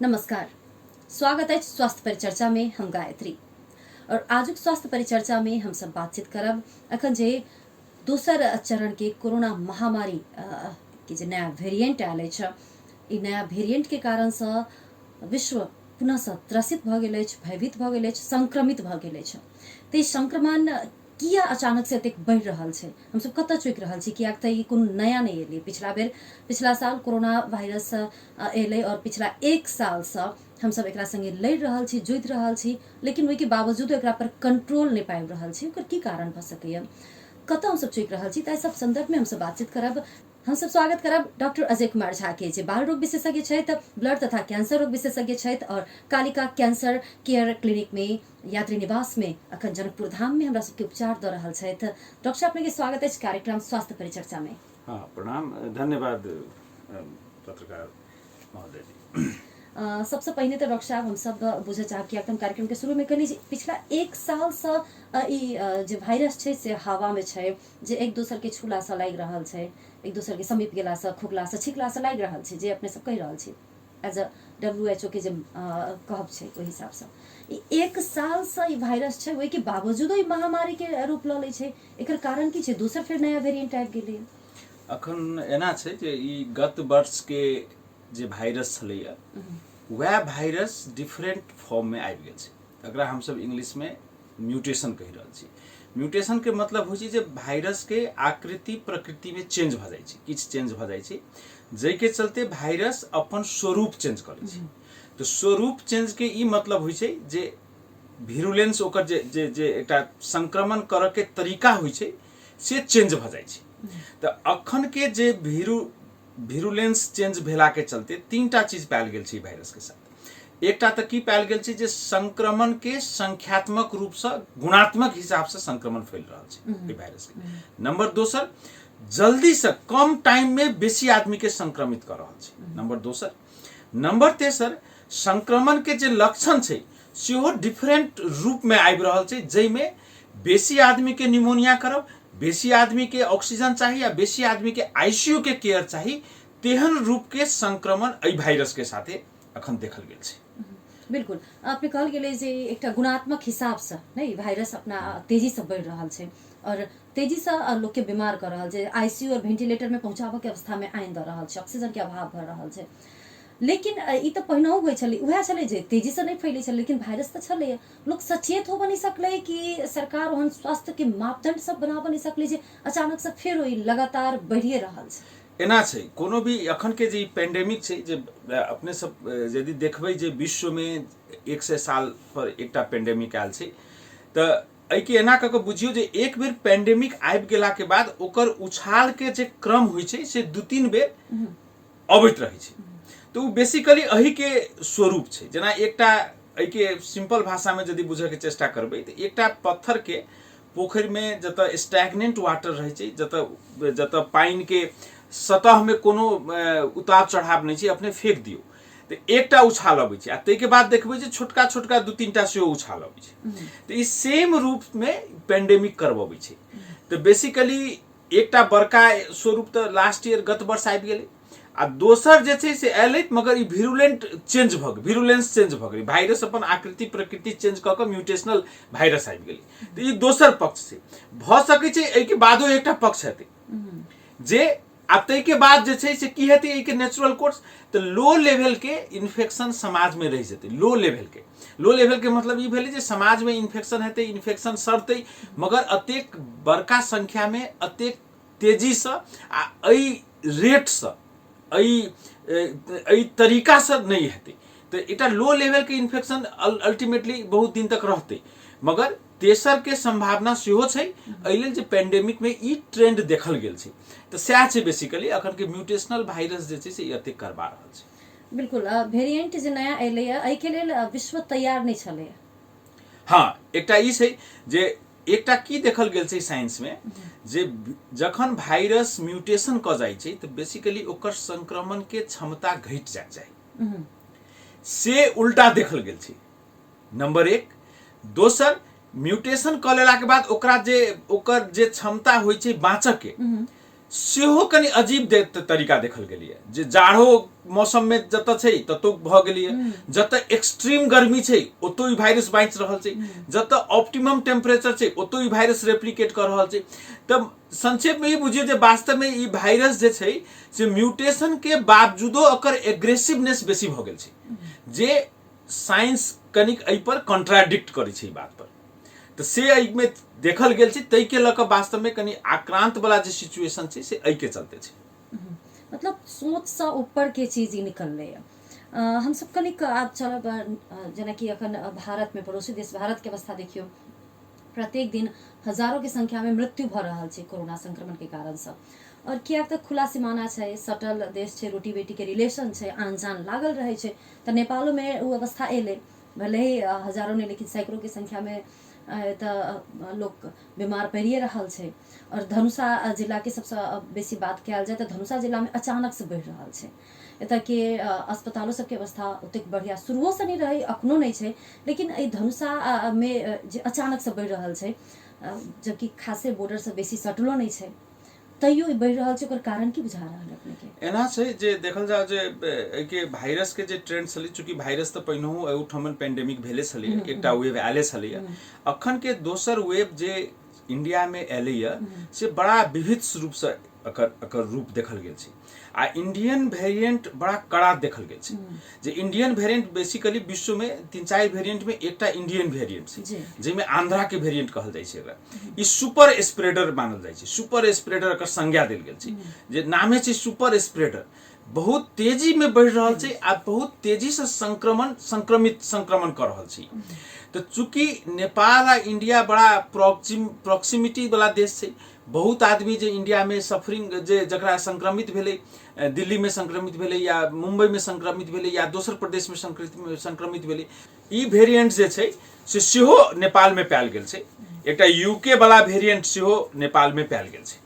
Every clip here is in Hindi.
नमस्कार, स्वागत है स्वास्थ्य परिचर्चा में। हम गायत्री और आजुक स्वास्थ्य परिचर्चा में हम सब बातचीत करब अखन जे दोसर चरण के कोरोना महामारी के जे नया वेरिएंट आयल अछि, ई नया वेरिएंट के कारण से विश्व पुनः से त्रसित भ गेल अछि, भयभीत भ गेल अछि, संक्रमित भ गेल अछि। ते संक्रमण किया अचानक से एतेक बढ़ रहल छै, हम सब कतऽ चुकि रहल छी? कियाक तऽ ई कोनो नया नहीं एलै। पिछला साल कोरोना वायरस एलै और पिछला एक साल से हम सब एकरा संगे लड़ रहल छी, जुझि रहल छी, लेकिन ओहि के बावजूद एकरा पर कंट्रोल नहीं पाबि रहल छी। ओकर की कारण भ सकैया, कतऽ हम सब चुकि रहल छी? ताहि सब संदर्भ में हम सब बातचीत करब। हम सब स्वागत करब डॉक्टर अजय कुमार झा के, जे बाल रोग विशेषज्ञ छथि, ब्लड तथा कैंसर रोग विशेषज्ञ छथि और कालिका कैंसर केयर क्लिनिक में यात्री निवास में अखन जनकपुर धाम में हमरा सबके उपचार द रहल छथि। डॉक्टर साहब के स्वागत है कार्यक्रम स्वास्थ्य परिचर्चा में। हाँ, प्रणाम, धन्यवाद पत्रकार महोदय जी। सबसे पहले तो डॉक्टर साहब हम सब बुझे चाहब कि एकदम कार्यक्रम के शुरू में कहली पिछला एक साल से ई जे वायरस छै से हवा में छै, जे एक दोसर के छूला से लागि रहल छै, एक दोसर के समीप गेला से, खोखला से, छिकला से लागि रहल छै, जे अपने सब कहि रहल छी एज अ WHO के जे कहब छै ओहि हिसाब से ई एक साल से ई वायरस छै, ओहि के बावजूदो ई महामारी के रूप ल लै छै। एकर कारण की छै? दोसर फिर नया वेरिएंट आबि गेलै। अखन एना छै जे ई गत वर्ष के जे वायरस छलैया वह वायरस डिफरेंट फॉर्म में आबि गेल छै। एकरा हम सब इंग्लिश में म्यूटेशन कहि रहल छी। म्यूटेशन के मतलब होइ छै जे वायरस के आकृति प्रकृति में चेंज भ जाइ छै, किछ चेंज भ जाइ छै, जै के चलते वायरस अपन स्वरूप चेंज करै छै। तो स्वरूप चेंज के ई मतलब होइ छै जे वीरुलेंस ओकर जे जे एकटा संक्रमण करऽ के तरीका होइ छै से चेंज भ जाइ छै। तो अखन के जे वीरुलेंस चेंज भेला के चलते तीनटा चीज पायल गेल छै वायरस के साथ। एकटा तो की पायल गेल छै जे संक्रमण के संख्यात्मक रूप से गुणात्मक हिसाब से संक्रमण फैल रहल छै वायरस के। नंबर दोसर, जल्दी से कम टाइम में बेसी आदमी के संक्रमित कर रहल छै। नंबर दोसर। नंबर तेसर, संक्रमण के जे लक्षण छै सेहो डिफरेंट रूप में आबि रहल छै, जैमे बेसी आदमी के निमोनिया करब, बेसी आदमी के ऑक्सीजन चाहिए या बेसी आदमी के आईसीयू के केयर चाहिए, तेहन रूप के संक्रमण एहि वायरस के साथे अखन देखल गेल छै। बिल्कुल, आपने कहल गेलै जे एकटा गुणात्मक हिसाब से नहीं वायरस अपना तेजी से बढ़ रहल छै और तेजी से लोग के बीमार कर रहल छै, आईसीयू और वेंटिलेटर में पहुंचाबे के अवस्था में आनि द रहल छै, ऑक्सीजन के अभाव भ रहल छै। लेकिन ई तो पहिनहु होइ छलै, उएह छलै जे तेजी से नहीं फैलै छलै, लेकिन वायरस तो छलै। लोग सचेत होबऽ नहीं सकलै कि सरकार ओहन स्वास्थ्य के मापदंड सब बनाबऽ नहीं सकलै जे अचानक से फिर ओई लगातार बढ़िए रहल छै। एना छै कोनो भी अखन के जे पेंडेमिक छै, जे अपने सब यदि देखबै जे विश्व में 100 साल पर एकटा पेंडेमिक आयल छै, तऽ एहि के एना कऽ बुझियौ जे एक बेर पेंडेमिक आबि गेला के बाद ओकर उछाल के जे क्रम होइ छै से 2-3 बेर अबैत रहै छै। तो वो बेसिकली अही के स्वरूप छै। जेना एकटा एहि के सिंपल भाषा में यदि बुझे के चेष्टा करबै तऽ एकटा पत्थर के पोखरि में जतऽ स्टैग्नेंट वाटर रहे छै, जतऽ पानि के सतह में कोनो उतार चढ़ाव नहीं छै, अपने फेंक दियौ तो एकटा उछाल अबै छै, आ ताहि के बाद देखबै जे छोटका छोटका 2-3टा सेहो उछाल अबै छै। तो ई सेम रूप में पेंडेमिक करबबै छै। तो बेसिकली एकटा बड़का स्वरूप तो लास्ट ईयर गत वर्ष आबि गेलै, आ दोसर जे छै से एलै, मगर ई वीरुलेंट चेंज भ गेलै, वीरुलेंस चेंज भ गेलै, वायरस अपन आकृति प्रकृति चेंज कऽ कऽ म्यूटेशनल वायरस आबि गेलै। तो ई दोसर पक्ष छै। भ सकै छै एहि के बादो एकटा पक्ष हेतै जे आ ताहि के बाद जे छै से की हेतै, एहि के नेचुरल कोर्स, तो लो लेवल के इन्फेक्शन समाज में रहि जेतै। लो लेवल के मतलब ई भेलै जे समाज में इन्फेक्शन हेतै, इन्फेक्शन सड़तै, मगर अतेक बड़का संख्या में अतेक तेजी से आ एहि रेट से एहि तरीका से नहीं हेतै। तो एकटा लो लेवल के इन्फेक्शन अल्टीमेटली बहुत दिन तक रहतै, मगर तेसर के संभावना सेहो छै। एहि लेल जे पेंडेमिक में ई ट्रेंड देखल गेल छै, तो सएह छै बेसिकली अखन के म्यूटेशनल वायरस जे छै से एतेक करबा रहल छै। बिल्कुल, वेरिएंट जे नया एलै एहि के लेल विश्व तैयार नहीं छलै। हाँ, एकटा ई छै जे एकटा की देखल गेल छै साइंस में, जे जखन वायरस म्यूटेशन क जाइ छै तो बेसिकली ओकर संक्रमण के क्षमता घटि जाय छै, से उल्टा देखल गेल छै। नंबर 1। दोसर, म्यूटेशन क लेला के बाद ओकर जे क्षमता होइ छै बाँचऽ के, सेहो कनि अजीब तरीका देखल गेलिए जे जाड़ो मौसम में जत छै ततो भ गेलिए, जत एक्सट्रीम गर्मी छै ओतो ई वायरस बाँच रहल छै, जत ऑप्टिमम टेम्परेचर छै ओतो ई वायरस रेप्लिकेट कर रहल छै। तब संक्षेप में ई बुझियो जे वास्तव में ई वायरस जे छै से म्यूटेशन के बावजूदो एकर एग्रेसिवनेस बेसी भ गेल छै, जे साइंस कनिक एहि पर कॉन्ट्राडिक्ट करै छै ई बात पर। तो से में देखल गेल छै, तै के लक वास्तव में कनि आक्रांत वाला जे सिचुएशन छै से एहि के चलते छै। मतलब सोच से ऊपर के चीज ही निकल रहे हैं। हम सब कनिक आप चलब जेना कि अखन भारत में पड़ोसी देश भारत के अवस्था देखियो, प्रत्येक दिन हजारों के संख्या में मृत्यु भ रहल छै कोरोना संक्रमण के कारण से। और किया तक खुला सीमाना छै, सटल देश छै, रोटी बेटी के रिलेशन छै, आन जान लागल रहे छै। तो नेपालो में वो अवस्था एले, भले ही हजारों ने लेकिन सैकड़ों की संख्या में लोग बीमार पड़िए रहल छै। और धनुषा जिला के सबसे बेसी बात कयल जाए तो धनुषा जिला में अचानक से बढ़ रहल छै। एतऽ के अस्पतालों सबके अवस्था ओतेक बढ़िया शुरुओ से नहीं रही, अखनो नहीं छै, लेकिन एहि धनुषा में जे अचानक से बढ़ रहल छै, जबकि खासे बॉर्डर से बेसी सटलो नहीं छै, तैयो बढ़ रहल छै। ओकर कारण की बुझा रहल अपने के? एना छै जे देखल जाओ जे के वायरस के जे ट्रेंड छलै, चूंकि वायरस तो पहिनहु एहुठमन पेंडेमिक भेले छलै, एकटा वेव आले छलै, अखन के दोसर वेव जे इंडिया में एलैया से बड़ा विविध रूप से एकर रूप देखल गेल छै। आ इंडियन वेरिएंट बड़ा कड़ा देखल गेल छै, जे इंडियन वेरिएंट बेसिकली विश्व में 3-4 वेरिएंट में एकटा इंडियन वेरिएंट छै, जेमे आंध्रा के वेरिएंट कहल जाइ छै। एकरा ई सुपर स्प्रेडर मानल जाइ छै, सुपर स्प्रेडर एकर संज्ञा देल गेल छै, जे नामे छै सुपर स्प्रेडर। बहुत तेजी में बढ़ रहल छै आ बहुत तेजी से संक्रमण कर रहल छै। तो चूंकि नेपाल आ इंडिया बड़ा प्रॉक्सिमिटी वाला देश छै, बहुत आदमी जे इंडिया में सफरिंग जे जकरा संक्रमित भेलै, दिल्ली में संक्रमित भेलै या मुंबई में संक्रमित भेलै या दोसर प्रदेश में संक्रमित भेलै, ई वेरिएंट जे छै से सेहो नेपाल में पायल गेल छै। एकटा यूके वाला वेरिएंट सेहो नेपाल में पायल गेल छै।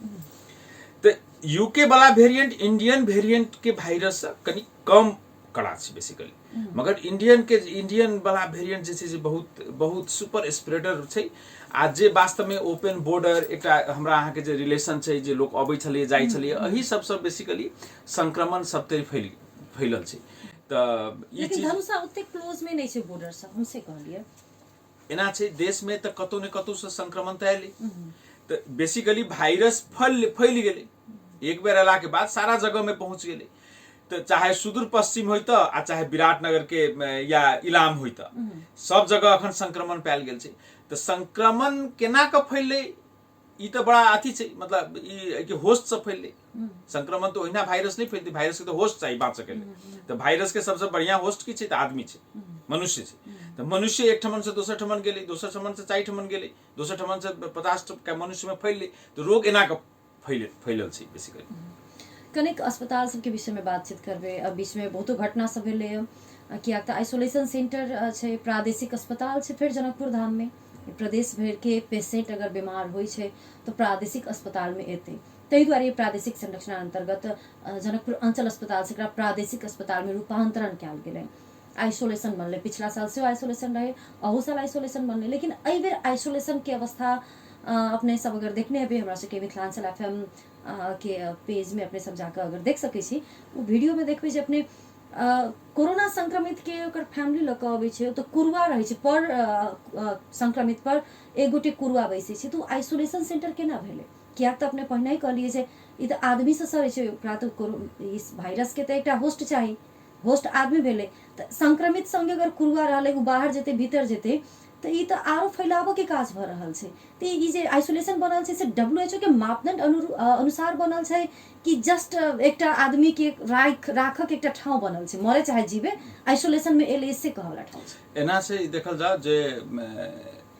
तो यूके वाला वेरिएंट इंडियन वेरिएंट के वायरस से कनि कम कड़ा छै बेसिकली, मगर इंडियन वाला वेरिएंट जे छै से बहुत सुपर स्प्रेडर छै। आ जे वास्तव में ओपन बॉर्डर एकटा हमरा अहाँ के जे रिलेशन छै, जे लोग अबै छलै जाइ छलै, एही सबसे बेसिकली संक्रमण सबते फैलल छै। तो ई चीज धनुषा ओते क्लोज में नहीं छै बॉर्डर से, हमसे कहलिए एना छै देश में तो कतौ ने कतौ से संक्रमण तो एलै, तो बेसिकली वायरस फैल गेलै, एक बेर अला के बाद सारा जगह में पहुंच गेलै। तो चाहे सुदूर पश्चिम होइत आ चाहे विराटनगर के या इलाम होइत, सब जगह अखन संक्रमण पायल गेल छै। तो संक्रमण केना के फैललै ई तो बड़ा अथी छै, मतलब ई कि होस्ट से फैललै। संक्रमण तो ओहिना वायरस नहीं फैलतै, वायरस के तो होस्ट चाहिए बात सके। तो वायरस के सबसे बढ़िया होस्ट की छै? तो आदमी छै, मनुष्य छै। तो मनुष्य एक ठमन से दोसर ठमन गेलै, दोसर ठमन से 4 ठमन गेलै, दोसर ठमन से 50 का मनुष्य में फैललै। तो रोग एना के फैलल छै बेसिकली। कनिक अस्पताल सबके विषय में बातचीत करबे। अब बीच में बहुतो घटना सब भेलै, किया तऽ आइसोलेशन सेंटर छै, प्रादेशिक अस्पताल छै, फिर जनकपुर धाम में प्रदेश भर के पेशेंट अगर बीमार होइ छै तो प्रादेशिक अस्पताल में एतै। ताहि दुआरे प्रादेशिक संरचना अंतर्गत जनकपुर अंचल अस्पताल से प्रादेशिक अस्पताल में रूपांतरण कयल गेलै। आइसोलेशन बनलै, पिछला साल से आइसोलेशन रहे, अहू साल आइसोलेशन बनलै, लेकिन एहि बेर आइसोलेशन के अवस्था अपने सब अगर देखने हेबै हमरा सबके मिथिलांचल FM के पेज में अपने सब जाकर अगर देख सकै छी, वो वीडियो में देखबै जे अपने कोरोना संक्रमित के ओकर फैमिली लऽ कऽ अबै छै, तो कुरुआ रहै छै पर संक्रमित पर एक गोटे कुरुआ बैसै छै। तो आइसोलेशन सेंटर केना भेलै? किया तऽ अपने पहिने ही कहलिए जे ई तऽ आदमी से सरै छै, ओकरा तऽ इस वायरस के तऽ एकटा होस्ट चाही, होस्ट आदमी भेलै। तऽ संक्रमित संगे अगर कुरुआ रहलै, वो बाहर जेतै भीतर जेतै, तो ई तो आरो फैलावो के काज भ रहल छै। तो ई जे आइसोलेशन बनल छै से WHO के मापदंड अनुसार बनल छै कि जस्ट एकटा आदमी के राखक के एकटा ठाव बनल छै, मरे चाहे जीवे आइसोलेशन में एले इससे कहला ठाव छै। एना से देखल जाओ जे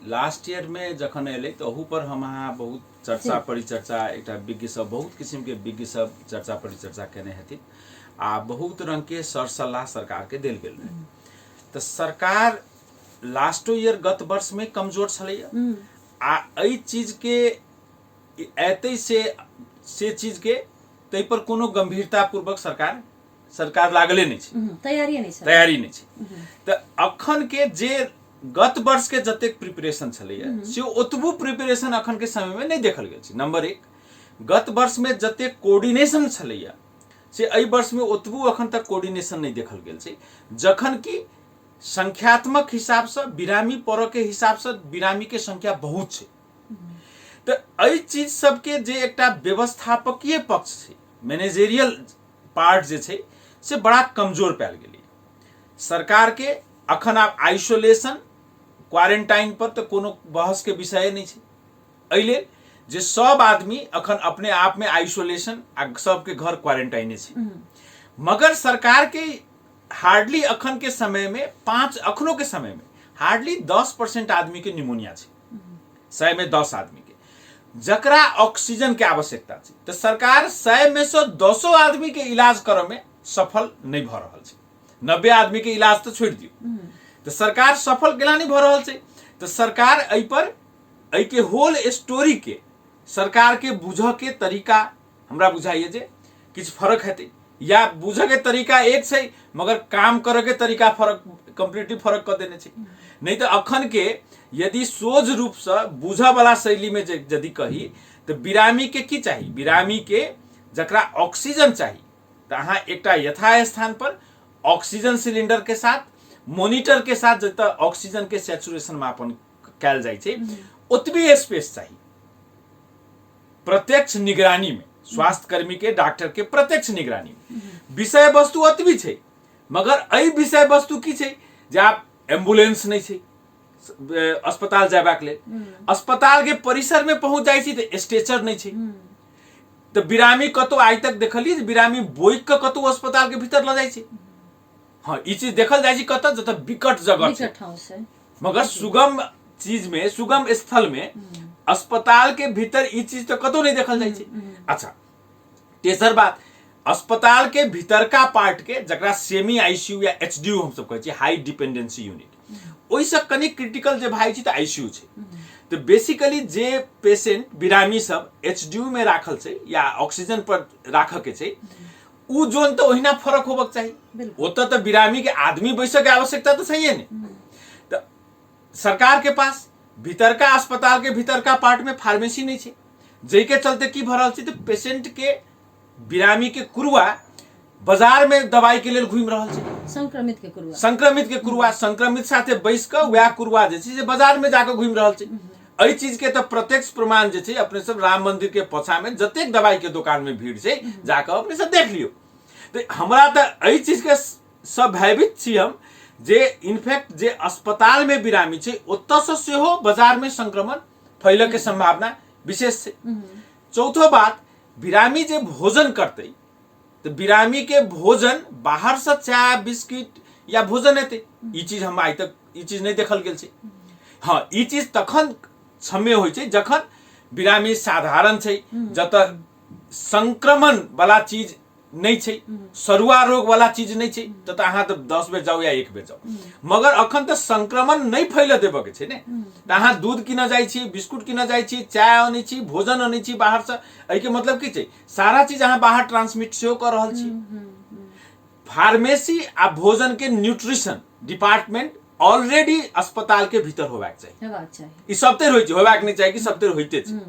लास्ट ईयर में जखन एले तो ओहू पर हम अहाँ बहुत चर्चा परिचर्चा, एकटा विज्ञ सब बहुत किस्म के विज्ञ सब चर्चा परिचर्चा केने हेथिन आ बहुत रंग के सर सलाह सरकार के देल गेल रहे। तो सरकार लास्टो ईयर गत वर्ष में कमजोर छलैया आ एहि चीज के एतै से चीज के तै पर कोनो गंभीरता पूर्वक सरकार लागले नहीं छै, तैयारी नहीं छै। तो अखन के जे गत वर्ष के जतेक प्रिपरेशन छलैया से ओतबो प्रिपरेशन अखन के समय में नहीं देखल गेल छै। नंबर 1 गत वर्ष में जते कोऑर्डिनेशन छलैया से एहि वर्ष में ओतबू अखन तक कोऑर्डिनेशन नहीं देखल गेल छै, जखन कि संख्यात्मक हिसाब से बिरामी पड़े के हिसाब से बिरामी के संख्या बहुत छै। तो एहि चीज सबके जे एकटा व्यवस्थापकीय पक्ष छै, मैनेजेरियल पार्ट जे छै से बड़ा कमजोर पायल गेलै। सरकार के अखन आब आइसोलेशन क्वारंटाइन पर तो कोनो बहस के विषय नहीं छै। एहि लेल जे सब आदमी अखन अपने आप में आइसोलेशन आ सबके घर क्वारंटाइने छै, मगर सरकार के हार्डली अखन के समय में अखनों के समय में हार्डली 10% आदमी के निमोनिया छै, 100 में 10 आदमी के, जकरा ऑक्सीजन के आवश्यकता छै। तो सरकार 100 में से 200 आदमी के इलाज करे में सफल नहीं भ रहल छै। 90 आदमी के इलाज तो छोड़ दियो, तो सरकार सफल केला नहीं भ रहल छै। तो सरकार एहि पर एहि के होल स्टोरी के सरकार के बुझ के तरीका हमरा बुझाइए जे किछ फर्क हेतै, या बुझ के तरीका एक छै मगर काम करे के तरीका फर्क, कंप्लीटली फर्क कर देने छै। नहीं तो अखन के यदि सोझ रूप से बुझ वाला शैली में यदि कही तो बिरामी के की चाहिए, बिरामी के जकरा ऑक्सीजन चाहिए तो अहाँ एकटा यथास्थान पर ऑक्सीजन सिलेंडर के साथ, मॉनिटर के साथ जत ऑक्सीजन के सैचुरेशन मापन कैल जाय छै, ओतबी स्पेस चाहिए प्रत्यक्ष निगरानी में, स्वास्थ्य कर्मी के, डॉक्टर के प्रत्यक्ष निगरानी में। विषय वस्तु ओतबी छै, मगर एहि विषय वस्तु की छै जे आब एम्बुलेंस नहीं छै अस्पताल जाबाक लेल, अस्पताल के परिसर में पहुंच जाय छी तो स्ट्रेचर नहीं छै। तो बिरामी कतो आइ तक देखलिए जे बिरामी बोइक के कतो अस्पताल के भीतर ल जाय छै। हाँ, ई चीज देखल जाय छै कत जत विकट जगह छै, मगर सुगम चीज में, सुगम स्थल में अस्पताल के भीतर ई चीज तो कतो नहीं देखल जाय छै। अच्छा, तेसर बात, अस्पताल के भीतर का पार्ट के जकरा सेमी आईसीयू या एचडीयू हम सब कहै छी, हाई डिपेंडेंसी यूनिट, ओहि से कनी क्रिटिकल जे भाई छै तो आईसीयू छै। तो बेसिकली जे पेशेंट बिरामी सब एचडीयू में राखल छै या ऑक्सीजन पर राख के छै, उ जोन तो ओहिना फर्क होबक चाहिए। ओत तो बिरामी के आदमी बैसक के आवश्यकता तो चाहिए नहीं। तो सरकार के पास भीतर का अस्पताल के भीतर का पार्ट में फार्मेसी नहीं छै, जै के चलते की भ रहल छै तो पेशेंट के, बिरामी के कुरुआ बाजार में दवाई के लेल घूमि रहल छै, संक्रमित के कुरुआ, संक्रमित साथे बैस के वह कुरुआ जे छै बाजार में जाके घूमि रहल छै। एहि चीज के तो प्रत्यक्ष प्रमाण जे छै अपने सब राम मंदिर के पछा में जतेक दवाई के दुकान में भीड़ छै, जाके अपने सब देख लियो। तो हमरा तो एहि चीज के सब भयभीत छी हम जे इनफैक्ट जे अस्पताल में बिरामी छै ओतऽ से सेहो बाजार में संक्रमण फैले के संभावना विशेष छै। चौथो बात, बिरामी जे भोजन करते तो बिरामी के भोजन बाहर से चाय बिस्किट या भोजन हेतै, ई चीज हम आइ तक ई चीज नहीं देखल गेल छै। हाँ, ई चीज तखन क्षम्य होइ छै जखन बिरामी साधारण छै, जत संक्रमण वाला चीज नहीं छै, सरुआ रोग वाला चीज नहीं छै, तो अहाँ तो 10 बेर जाओ या 1 बेर जाओ, मगर अखन तो संक्रमण नहीं फैले देबे के छै ने। तो अहाँ दूध किना जाय छी, बिस्कुट किना जाय छी, चाय आनै छी, भोजन आनै छी बाहर से, एहि के मतलब की छै सारा चीज अहाँ बाहर ट्रांसमिट सेहो कर रहल छी। फार्मेसी आ भोजन के न्यूट्रिशन डिपार्टमेंट ऑलरेडी अस्पताल के भीतर होबाक चाहिए, ई सब तर होइ छै, होबाक नहीं चाहिए कि सब तर होइते छै।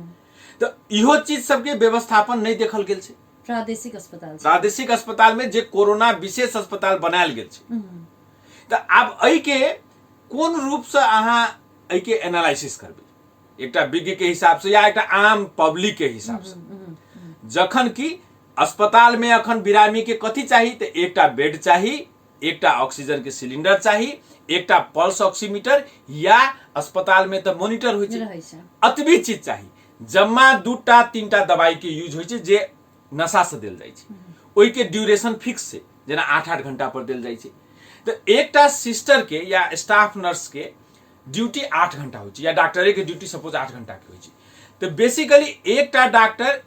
तो इहो चीज सबके व्यवस्थापन नहीं देखल गेल छै प्रादेशिक अस्पताल में, जे कोरोना विशेष अस्पताल बनायल गेल छै। तो आब एहि के कोन रूप से अहाँ एहि के एनालिसिस करबै, एकटा विज्ञ के हिसाब से या एकटा आम पब्लिक के हिसाब से, जखन कि अस्पताल में अखन बिरामी के कथी चाहिए तो एकटा बेड चाहिए, एकटा ऑक्सीजन के सिलेंडर चाहिए, एकटा पल्स ऑक्सीमीटर, या अस्पताल में तो मॉनिटर होइ छै, अतबी चीज चाहिए। जम्मा 2-3 दवाई के यूज होइ छै जे नशा से देल जाय छै, ओहि के ड्यूरेशन फिक्स छै, जेना 8-8 घंटा पर देल जाय छै। तो एकटा सिस्टर के या स्टाफ नर्स के ड्यूटी 8 घंटा होइ छै, या डॉक्टरे के ड्यूटी सपोज 8 घंटा के होइ छै। तो बेसिकली एकटा डॉक्टर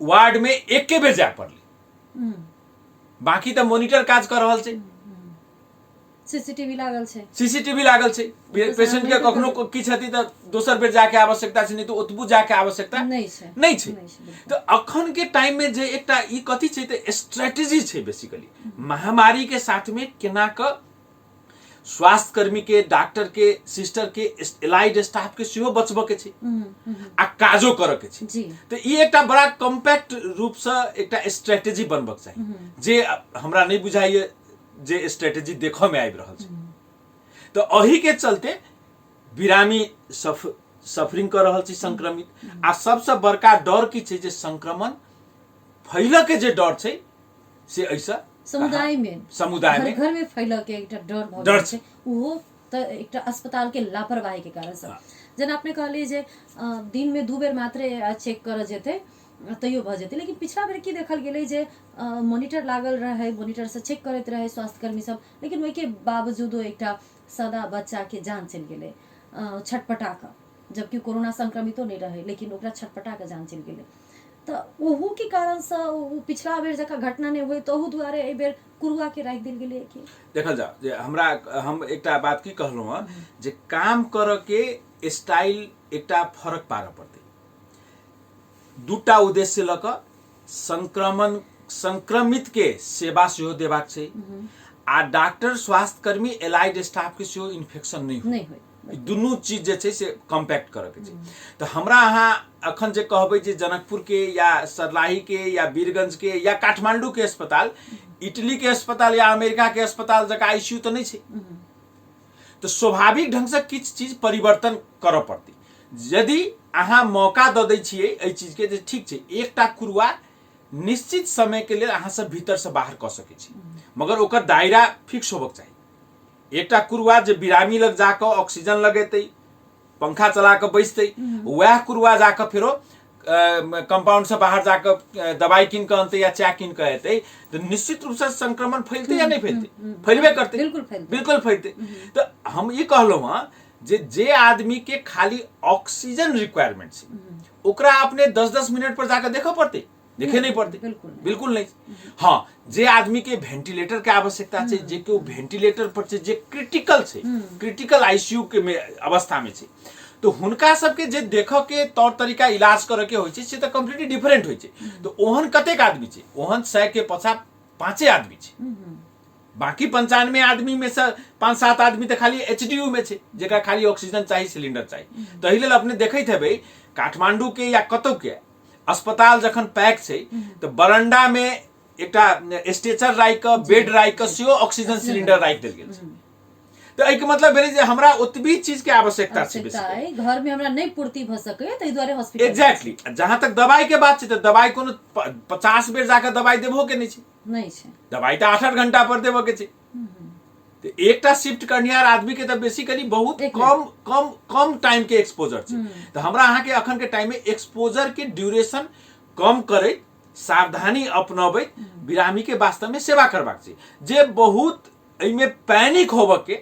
वार्ड में एके बेर जाय पड़लै, बाकी तो मॉनिटर काज कर रहल छै, सीसीटीवी लागल छै, पेशेंट के कखनो किछ हेतै तो दोसर बेर जाके आवश्यकता छै, नहीं तो ओतबू जाके आवश्यकता नहीं छै। तो अखन के टाइम में जे एकटा ई कथी छै तो स्ट्रेटेजी छै, बेसिकली महामारी के साथ में केना क स्वास्थ्य कर्मी के, डॉक्टर के, सिस्टर के, एलाइड स्टाफ के सेहो बचबऽ के छै आ काजो करऽ के छै। जी तो ई एकटा बड़ा कम्पैक्ट रूप से एकटा स्ट्रेटेजी बनबक चाही, जे हमरा नहीं बुझाइए जे स्ट्रेटेजी देखऽ में आबि रहल छै। तो अही के चलते बिरामी सफरिंग कर रहल छै संक्रमित, आ सबसे बड़का डर की छै जे संक्रमण फैलऽ के जे डर छै से ऐसा समुदाय में घर में फैलऽ के एकटा डर छै, ओहो त एकटा अस्पताल के लापरवाही के कारण से। जेना अपने कहलिए जे दिन में 2 बेर मात्रे चेक कर जेते तैयो भ जेते, लेकिन पिछला बेर की देखल गेलै जे मॉनिटर लागल रहे, मॉनिटर से चेक करैत रहे स्वास्थ्य कर्मी सब, लेकिन ओहि के बावजूदो एकटा सदा बच्चा के जान चलि गेलै छटपटा के, जबकि कोरोना संक्रमितो नहीं रहे लेकिन ओकरा छटपटा के जान चलि गेलै। तो ओहू के कारण से पिछला बेर जका घटना नहीं हुई, तो ओहू दुआरे एहि बेर कुरुआ के राखि देल गेलै कि देखल जा जे हम एकटा बात की कहलहुँ हँ जे काम करऽ के स्टाइल एकटा फरक पारऽ पड़तै। दूटा उद्देश्य लऽ कऽ संक्रमित के सेवा सेहो देबाक छै, आ डॉक्टर, स्वास्थ्य कर्मी, एलाइड स्टाफ के सेहो इन्फेक्शन नहीं हो। दुनू चीज जे छै से कम्पैक्ट करऽ के छै। तो हमरा अहाँ अखन जे कहबै जे जनकपुर के या सरलाही के या वीरगंज के या काठमांडू के अस्पताल इटली के अस्पताल या अमेरिका के अस्पताल जका आईसीयू तो नहीं छै। तो स्वाभाविक ढंग से किछ चीज परिवर्तन करऽ पड़तै। यदि अहाँ मौका दऽ दै छियै एहि चीज के जे ठीक छै एकटा कुरुआ निश्चित समय के लिए अहाँ सब भीतर से बाहर कऽ सकै छी, मगर ओकर दायरा फिक्स होबक चाही। एकटा कुरुआ जे बिरामी लग जाकर ऑक्सीजन लगेतै, पंखा चला के बैसतै, वह कुरुआ जाकर फिरो कंपाउंड से बाहर जाकर दवाई कीन के अनतै या चाय कीन के एतै, तो निश्चित रूप से संक्रमण फैलतै या नहीं फैलतै? फैलबे करतै, बिल्कुल फैलतै। तो हम ई कहलहुँ हँ जे आदमी के खाली ऑक्सीजन रिक्वायरमेंट छै ओकरा अपने 10-10 मिनट पर जाकर देखऽ पड़तै? देखे नहीं पड़ते, बिल्कुल नहीं। हाँ, जे आदमी के वेंटिलेटर के आवश्यकता छै, जे के वेंटिलेटर पर छै, जे क्रिटिकल छै, क्रिटिकल आईसीयू के अवस्था में छै, तो हुनका सबके जे देखऽ के तौर तरीका इलाज करऽ के होइ छै से तो कम्प्लीटली डिफरेंट होइ छै। तो ओहन कतेक आदमी छै? ओहन 100 के पाछा 5 आदमी छै, बाकी 95 आदमी में से 5-7 आदमी तो खाली एचडीयू में छै, जेकरा खाली ऑक्सीजन चाहिए, सिलेंडर चाहिए। तो एहि लेल अपने देखैत हेबै काठमांडू के या कतौ के अस्पताल जखन पैक छै तो बरंडा में एकटा स्ट्रेचर राखि के, बेड राखि के सेहो ऑक्सीजन सिलेंडर राखि देल गेल छै। तो एहि के मतलब भेलै जे हमरा ओतबी चीज के आवश्यकता छै, घर में हमरा नहीं पूर्ति भ सकै तै दुआरे हॉस्पिटल। एग्जैक्टली। जहां तक दवाई के बात छै तो दवाई कोनो 50 बेर जाकर दवाई देबो के नहीं छै, दवाई तो 8-8 घंटा पर देबो के छै। तो एकटा शिफ्ट करनिहार आदमी के तो बेसिकली बहुत कम टाइम के एक्सपोजर छै। तो हमरा अहाँ के अखन के टाइम में एक्सपोजर के ड्यूरेशन कम करैत, सावधानी अपनाबैत बिरामी के वास्तव में सेवा करबाक छै। जे बहुत एहिमे पैनिक होबऽ के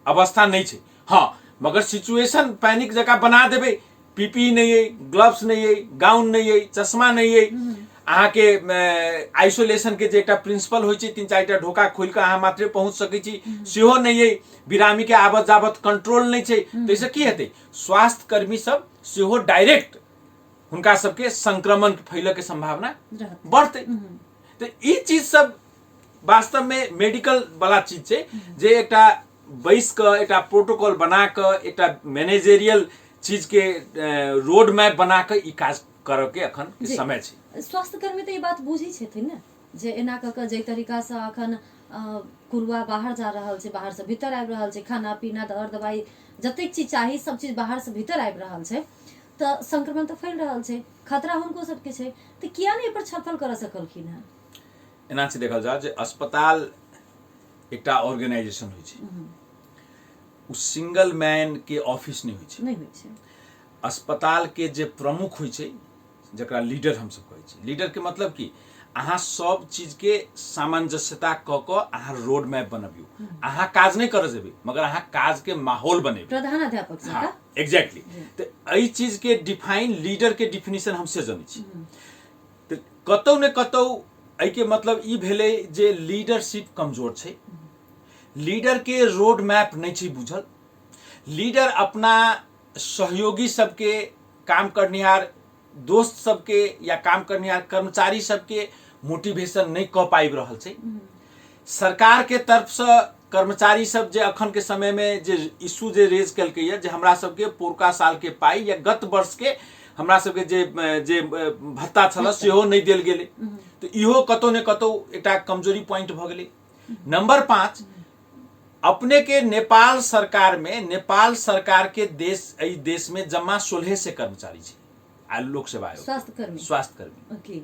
अवस्था नहीं छै। हाँ, मगर सिचुएशन पैनिक जका बना देबै, पीपी नहीं है, ग्लव्स नहीं है, गाउन नहीं है, चश्मा नहीं है, अहाँ के आइसोलेशन के जे एकटा प्रिंसिपल होइ छै 3-4टा ढोका खोल के अहाँ मात्रे पहुंच सकै छी सेहो नहीं है, बिरामी के आबत जाबत कंट्रोल नहीं छै, तो इससे की हेतै? स्वास्थ्य कर्मी सब सेहो डायरेक्ट हुनका सबके संक्रमण फैलऽ के संभावना बढ़तै। तो ई चीज सब वास्तव में मेडिकल वाला चीज छै जे एकटा बैस के एकटा प्रोटोकॉल बना के एकटा मैनेजरियल चीज के रोड मैप बना के ई काज करऽ के अखन के समय छै। स्वास्थ्य कर्मी तो ये बात बुझी छथिन ने जे एना क जे तरीका से अखन कुरुआ बाहर जा रहल छै, बाहर से भीतर आबि रहल छै, खाना पीना दर दवाई जतेक चीज चाही सब चीज बाहर से भीतर आबि रहल छै, तो संक्रमण तो फैल रहल छै, खतरा हुनको सबके छै, तो किया नहीं पर छलफल कर सकलखिन है? एना छै देखल जा जे अस्पताल एकटा ऑर्गेनाइजेशन होइ छै, उ सिंगल मैन के ऑफिस नहीं होइ छै। अस्पताल के जे प्रमुख होइ छै जकरा लीडर हम सब कहै छी, लीडर के मतलब की अहाँ सब चीज के सामंजस्यता क क अहाँ रोड मैप बनबियौ। अहाँ काज नहीं कर जेबै मगर अहाँ काज के माहौल बनेबै, प्रधानाध्यापक से का एग्जैक्टली। तो एहि चीज के डिफाइन लीडर के डिफिनेशन हम से जानै छी। तो कतौ ने कतौ एहि के मतलब ई भेलै जे लीडरशिप कमजोर छै, लीडर के रोड मैप नहीं छै बुझल, लीडर अपना सहयोगी सबके, काम करनिहार दोस्त सबके या काम करनिहार कर्मचारी सबके मोटिवेशन नहीं क पाबि रहल छै। सरकार के तरफ से कर्मचारी सब जे अखन के समय में जे इशू जे रेज कलकै है जे हमरा सबके पुरका साल के पाई या गत वर्ष के हमरा सबके जे भत्ता छल सेहो नहीं देल गेलै, तो इहो कतौ ने कतौ एकटा कमजोरी पॉइंट भ गेलै। नंबर 5, अपने के नेपाल सरकार के देश में जम्मा 16 से कर्मचारी छे आ लोक सेवा आयोग स्वास्थ्य कर्मी। ओके,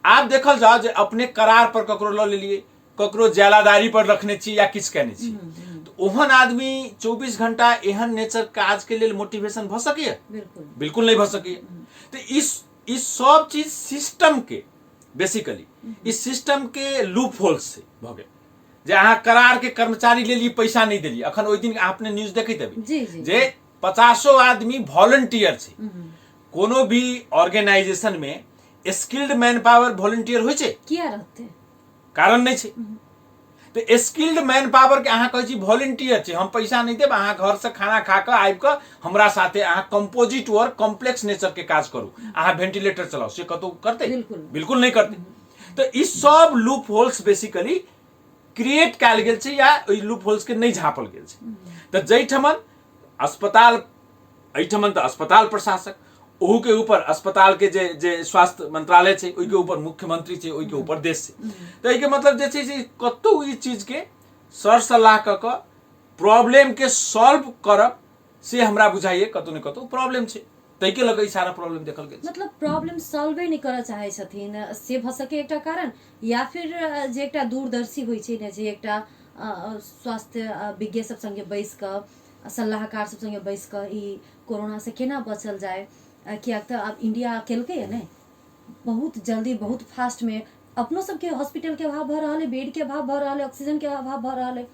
आप देखल जाओ जे अपने करार पर ककरो ल लेलिए, ककरो ज्यालादारी पर रखने छी या किछ कहने छी, तो ओहन आदमी 24 घंटा एहन नेचर काज के लिए मोटिवेशन भ सके? बिल्कुल नहीं भ सके। तो इस सब चीज सिस्टम के बेसिकली इस सिस्टम के लूप होल्स से भ गेल जे अहाँ करार के कर्मचारी लेलिए पैसा नहीं देलिए। अखन ओइ दिन आपने न्यूज देखैत हेबै जे 50 आदमी वॉलंटियर छै। कोनो भी ऑर्गेनाइजेशन में स्किल्ड मैन पावर वॉलंटियर होइ छै? किया रहते? कारण नहीं छै। तो स्किल्ड मैन पावर के अहाँ कहै छी वॉलंटियर छै, हम पैसा नहीं देब, अहाँ घर से खाना खा के आबि के हमरा साथे अहाँ कंपोजिट वर्क कॉम्प्लेक्स नेचर के काज करू, अहाँ वेंटिलेटर चलाओ, से कतौ करते? बिल्कुल नहीं करते। तो इस सब लूप होल्स बेसिकली क्रिएट कयल गेल छै या ओइ लूप होल्स के नहीं झाँपल गेल छै। तो जैठमन अस्पताल, एठमन तो अस्पताल प्रशासक, ओहू के ऊपर अस्पताल के जे स्वास्थ्य मंत्रालय छै, ओइ के ऊपर मुख्यमंत्री छै, ओइ के ऊपर देश छै। तो एहि के मतलब जे छै से कतौ ई चीज के सर सलाह क के प्रॉब्लम के सॉल्व करब से हमरा बुझाइए कतौ ने कतौ प्रॉब्लम छै। तै के लगे सारा प्रॉब्लम देखल गेल। मतलब प्रॉब्लम सॉल्व नहीं करऽ चाहे छथिन से भ सके एकटा कारण, या फिर जे एकटा दूरदर्शी होइ छै ने, जे एकटा स्वास्थ्य विज्ञ सब संगे बैस क सलाहकार सब संगे बैस क ई कोरोना से केना बचल जाए। किया तो अब इंडिया केलकै है ने बहुत जल्दी बहुत फास्ट में, अपनो सबके हॉस्पिटल के अभाव भ रहल है, बेड के अभाव भ रहल है, ऑक्सीजन के अभाव भ रहल है।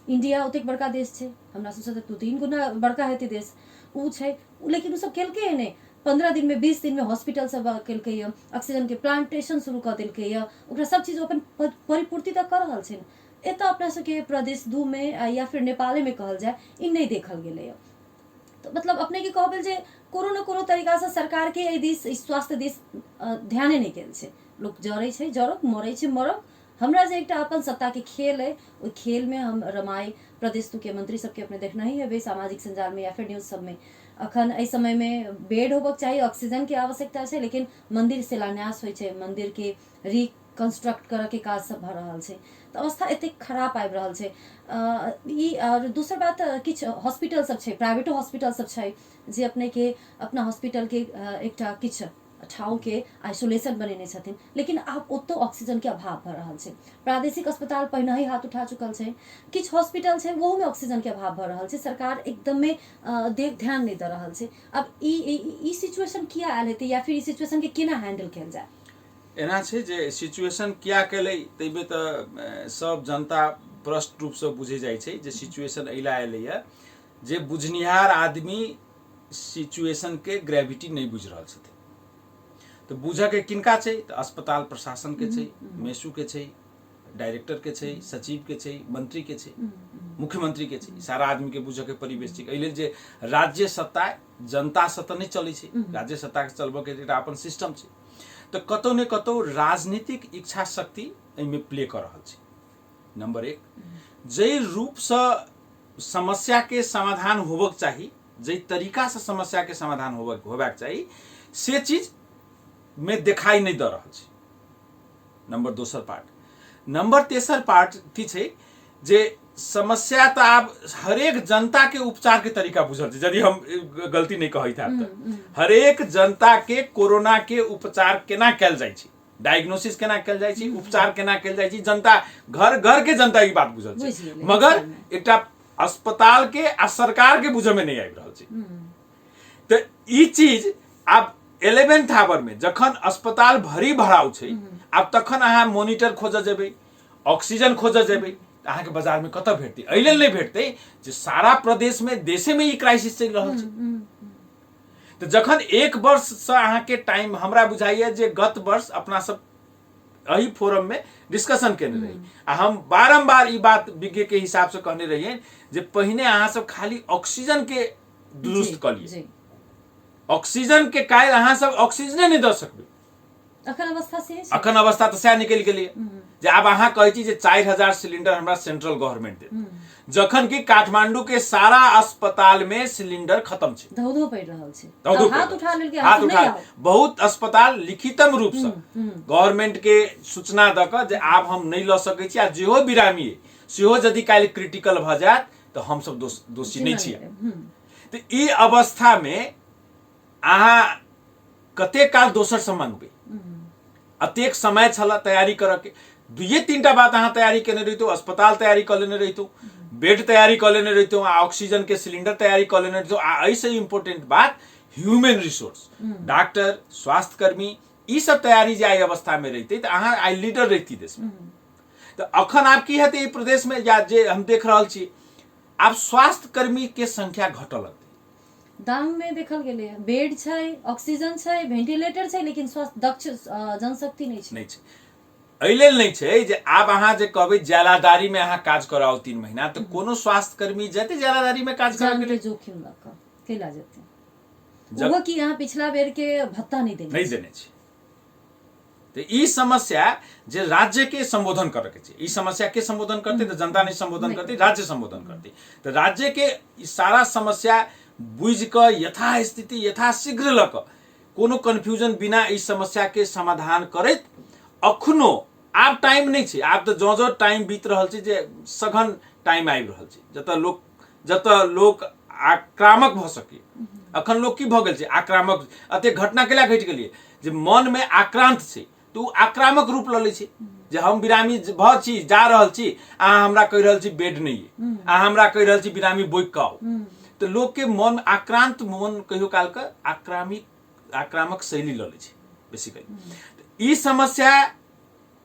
इंडिया ओतेक बड़का देश छै, हमरा सबसे तो 2-3 गुना बड़का हेतै देश उ छै, लेकिन उ सब केलकै है ने 15 दिन में 20 दिन में हॉस्पिटल सब केलकै है, ऑक्सीजन के प्लांटेशन शुरू कर देलकै है, ओकरा सब चीज अपन परिपूर्ति तक कर रहल छै। एतऽ अपना सबके प्रदेश 2 में या फिर नेपाले में कहल जाए ई नहीं देखल गेलै है। तो मतलब अपने के कहबे जे कोनो न कोनो तरीका से सरकार के एहि दिस स्वास्थ्य दिस ध्याने नहीं गेल छै। लोग जरै छै जरक, मरै छै मरक, हमरा जे एकटा अपन सत्ता के खेल है, ओहि खेल में हम रमाई। प्रदेश 2 के मंत्री सबके अपने देखना ही है सामाजिक संजाल में या फिर न्यूज सब में। अखन एहि समय में बेड होबक चाहिए, ऑक्सीजन के आवश्यकता छै, लेकिन मंदिर शिलान्यास होइ छै, मंदिर के रिकंस्ट्रक्ट करऽ के काज सब भ रहल छै। तो अवस्था एते खराब आबि रहल छै। ई और दोसर बात किछ हॉस्पिटल सब छै, प्राइवेटो हॉस्पिटल सब छै जे अपने के अपना हॉस्पिटल के एकटा किछ ठाव के आइसोलेशन बनेने छथिन, लेकिन आब ओतो ऑक्सीजन के अभाव भ रहल छै। प्रादेशिक अस्पताल पहिने ही हाथ उठा चुकल छै, किछ हॉस्पिटल छै वो में ऑक्सीजन के अभाव भ रहल छै, सरकार एकदम में ध्यान नहीं द रहल छै। अब ई सिचुएशन किया आयल हेतै या फिर ई सिचुएशन के केना हैंडल कैल जाए? एना छै जे सिचुएशन किया केलै तैबे तो सब जनता प्रष्ट रूप से बुझे जाइ छै जे सिचुएशन एला एलैया जे बुझनिहार आदमी सिचुएशन के ग्रेविटी नहीं बुझ रहल छथिन। तो बुझ के किनका छै? तो अस्पताल प्रशासन के छै, मेसू के छै, डायरेक्टर के छै, सचिव के छै, मंत्री के छै, मुख्यमंत्री के छै। सारा आदमी के बुझ के परिवेश छै। एहि जे राज्य सत्ता जनता से तो नहीं चलै छै, राज्य सत्ता के चलबे के एकटा अपन सिस्टम छै। तो कतौ ने कतौ राजनीतिक इच्छा शक्ति एहिमे प्ले कर रहल छै। नंबर 1, जे रूप से समस्या के समाधान होबक चाही, जे तरीका से समस्या के समाधान होबाक चाही, से चीज में दिखाई नहीं द रहल छै। Number 2 part. नंबर 3 पार्ट की छै जे समस्या तो आब हरेक जनता के उपचार के तरीका बुझल छै। यदि हम गलती नहीं कहै था तो हरेक जनता के कोरोना के उपचार केना कैल जाइ छै, डायग्नोसिस केना कैल जाइ छै, उपचार केना कैल जाइ छै, जनता घर घर के जनता की बात बुझल छै, मगर एकटा अस्पताल के आ सरकार के बुझे में नहीं आबि रहल छै। तो ई चीज आब 11th आवर में जखन अस्पताल भरी भराव छै, आब तखन अहाँ मॉनिटर खोज जेबै, ऑक्सीजन खोज जेबै, अहाँ के बाजार में कतऽ भेटतै? एहि लेल नहीं भेटतै जे सारा प्रदेश में देशे में ई क्राइसिस चलि रहल छै। तो जखन 1 वर्ष से अहाँ के टाइम, हमरा बुझाइए जे गत वर्ष अपना सब एही फोरम में डिस्कशन केने रही आ हम बारंबार ई बात विज्ञ के हिसाब से कहने रहिए जे पहिने अहाँ सब खाली ऑक्सीजन के दुरुस्त कर लिए, ऑक्सीजन के कायल अहाँ सब ऑक्सीजने नहीं द सकबै। अखन अवस्था से है। अखन अवस्था तो सएह निकलि गेलै जे आब अहाँ कहै छी जे 4000 सिलिंडर हमरा सेंट्रल गवर्नमेंट देत, जखन कि काठमांडू के सारा अस्पताल में सिलिंडर खत्म छै, धौधो पड़ि रहल छै, धौधो हाथ पड़ि उठा लेलकै, हाथ हाथ उठा नहीं आओ। बहुत अस्पताल लिखितम रूप से गवर्नमेंट के सूचना द क जे आब हम नहीं ल सकै छी, आ जेहो बिरामी है सेहो यदि काल्हि क्रिटिकल भ जायत तो हम सब दोषी नहीं छियै। तो ई अवस्था में अहाँ कते काल दोसर से मांगबै, अतेक समय छला तैयारी करऽ के, 2-3टा बात अहाँ तैयारी केने रहितो, अस्पताल तैयारी कर लेने रहितो, बेड तैयारी कर लेने रहितो, ऑक्सीजन के सिलिंडर तैयारी कर लेने रहितो, आ ऐसे इम्पोर्टेंट बात ह्यूमन रिसोर्स, डॉक्टर, स्वास्थ्य कर्मी, ई सब तैयारी जे आई अवस्था में रहती तो अहाँ आई लीडर रहती देश में। तो अखन आब की हेतै प्रदेश में, या जे हम देख रहल छी आब स्वास्थ्य कर्मी के संख्या घटऽ लगतै। दाम में देखल गेलै बेड छै, ऑक्सीजन छै, वेंटिलेटर छै, लेकिन स्वास्थ्य दक्ष जनशक्ति नहीं छै। एहि लेल नहीं छै जे आब अहाँ जे कहबै जालादारी में अहाँ काज कराओ 3 महीना, तो कोनो स्वास्थ्य कर्मी जेतै जालादारी में काज करऽ के लेल? जोखिम लऽ कऽ केला जेतै वो कि यहाँ पिछला बेर के भत्ता नहीं देने छै। तो ई समस्या जे राज्य के संबोधन करे के छै, ई समस्या के संबोधन करते तो जनता नहीं संबोधन करते, राज्य संबोधन करते। तो राज्य के ई सारा समस्या बुझ क यथास्थिति यथाशीघ्र ल क कोनो कन्फ्यूजन बिना ई समस्या के समाधान करैत अखनो आब टाइम नहीं छै, आब तो जो टाइम बीत रहल छै जे सघन टाइम आबि रहल छै जतऽ लोक आक्रामक भ सके। अखन लोक की भ गेल छै आक्रामक, अते घटना केला घटि गेलिए जे मन में आक्रांत छै तो आक्रामक रूप ल लै छै जे हम बिरामी भ छी, जा रहल छी, अहाँ हमरा कहि रहल छी बेड नहीं है, अहाँ हमरा कहि रहल छी बिरामी बोइक आओ। तो लोग के मन आक्रांत मन कहियो काल के आक्रामक शैली ल लै छै बेसिकली। ई समस्या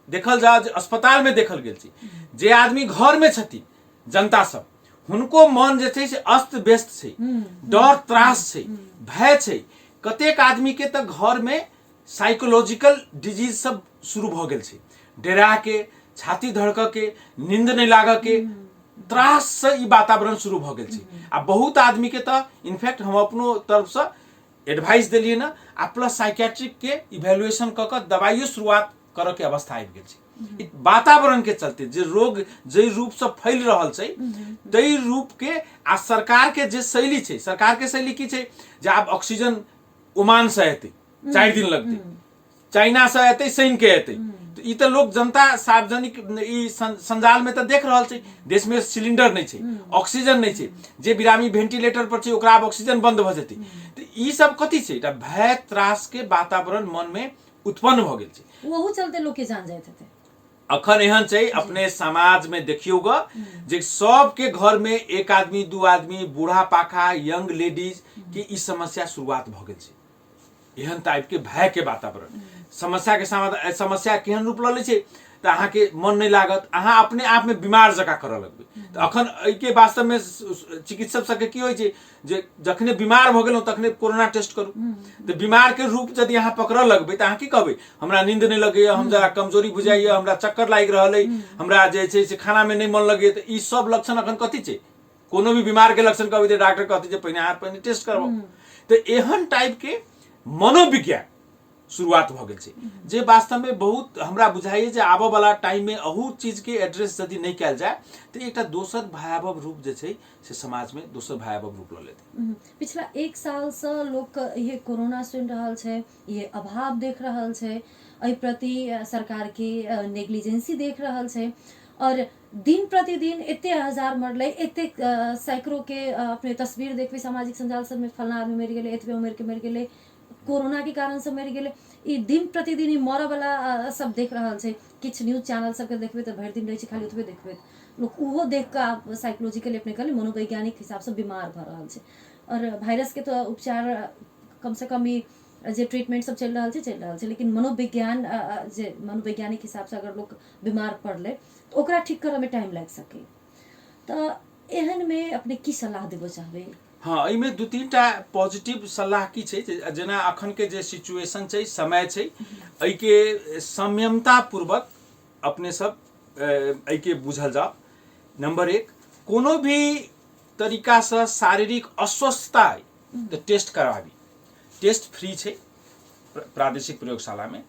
देखल जाओ जे अस्पताल में देखल गेल छै, जे आदमी घर में छथिन जनता सब, हुनको मन जे छै से अस्त व्यस्त छै, डर त्रास छै, भय छै। कतेक आदमी के तो घर में साइकोलॉजिकल डिजीज सब शुरू भ गेल छै, डेरा के, छाती धड़क के, नींद नहीं लाग के, त्रास से ई वातावरण शुरू भ गेल छै। आ बहुत आदमी के तो इनफैक्ट हम अपनो तरफ से एडवाइस दिलिए ना, आ प्लस साइकियाट्रिक के इवैल्यूएशन क के दवाइयो शुरुआत करऽ के अवस्था आबि गेल छै। वातावरण के चलते जे रोग जे रूप से फैल रहल छै तै रूप के, आ सरकार के जे शैली छै, सरकार के शैली की छै जे आब ऑक्सीजन ओमान से एतै 4 दिन लगतै, चाइना से एतै, शनि के एतै। तो ई तो लोग जनता सार्वजनिक ई संजाल में तो देख रहल छै, देश में सिलिंडर नहीं छै, ऑक्सीजन नहीं छै, जे बिरामी वेंटिलेटर पर छै ओकरा आब ऑक्सीजन बंद भ जेतै। तो ई सब कथी छै, एकटा भय त्रास के वातावरण मन में उत्पन्न भ गेल छै, वहू चलते लोग के जान जाइत हेतै। अखन एहन छै अपने समाज में देखियो ग जे सबके घर में एक आदमी 2 आदमी, बूढ़ा पाखा, यंग लेडीज के ई समस्या शुरुआत भ गेल छै। एहन टाइप के भय के वातावरण, समस्या के समाधान, समस्या केहन रूप ल लै छै तो अहाँ के मन नहीं लागत, अहाँ अपने आप में बीमार जका करऽ लगबै। तो अखन एहि के वास्तव में चिकित्सक सबके की होइ छै जे जखने बीमार भ गेलहुँ तखने कोरोना टेस्ट करू। तो बीमार के रूप यदि अहाँ पकड़ऽ लगबै तो अहाँ की कहबै, हमरा नींद नहीं लगैया, हमरा कमजोरी बुझाइया, हमरा चक्कर लागि रहल अइ, हमरा जे छै से खाना में नहीं मन लगैया। तो ई सब लक्षण अखन कथी छै, कोनो भी बीमार के लक्षण कहबै तो डॉक्टर कहतै जे पहिने अहाँ पहिने टेस्ट करबाउ। तो एहन टाइप के मनोविज्ञान शुरुआत भ गेल छै, जे वास्तव में बहुत हमरा बुझाइए जे आबऽ वाला टाइम में अहू चीज के एड्रेस यदि नहीं कयल जाए तो एकटा दोसर भयावह रूप जे छै से समाज में दोसर भयावह रूप ल लेतै। पिछला 1 साल से लोग ये कोरोना सुन रहल छै, ये अभाव देख रहल छै, एहि प्रति सरकार के नेग्लिजेंसी देख रहल छै, और दिन प्रतिदिन एते हजार मरले, एते सैकड़ों के अपने तस्वीर देखबे सामाजिक संजाल सब में, फलना आदमी मर गेले, एतबे उम्र के मर गेले, कोरोना के कारण से मर गेले। ई दिन प्रतिदिन ई मरऽ वाला सब देख रहल छै। किछ न्यूज चैनल सबके देखबे तो भरि दिन रहै छै खाली ओतबे देखबे, लोग उहो देख के साइकोलॉजिकली अपने कहले मनोवैज्ञानिक हिसाब से बीमार भ रहल छै। और वायरस के तो उपचार कम से कम ई जे ट्रीटमेंट सब चल रहल छै, लेकिन मनोविज्ञान जे मनोवैज्ञानिक हिसाब से अगर लोग बीमार पड़ले तो ओकरा ठीक करऽ में टाइम लाग सके। तो एहन में अपने की सलाह देबो चाहबे? हाँ, एहिमे 2-3टा पॉजिटिव सलाह की छै, जेना अखन के जे सिचुएशन छै, समय छै, एहि के संयमता पूर्वक अपने सब एहि के बुझल जाओ। नंबर 1, कोनो भी तरीका से शारीरिक अस्वस्थता है तो टेस्ट करवाबी, टेस्ट फ्री छै, प्रादेशिक प्रयोगशाला में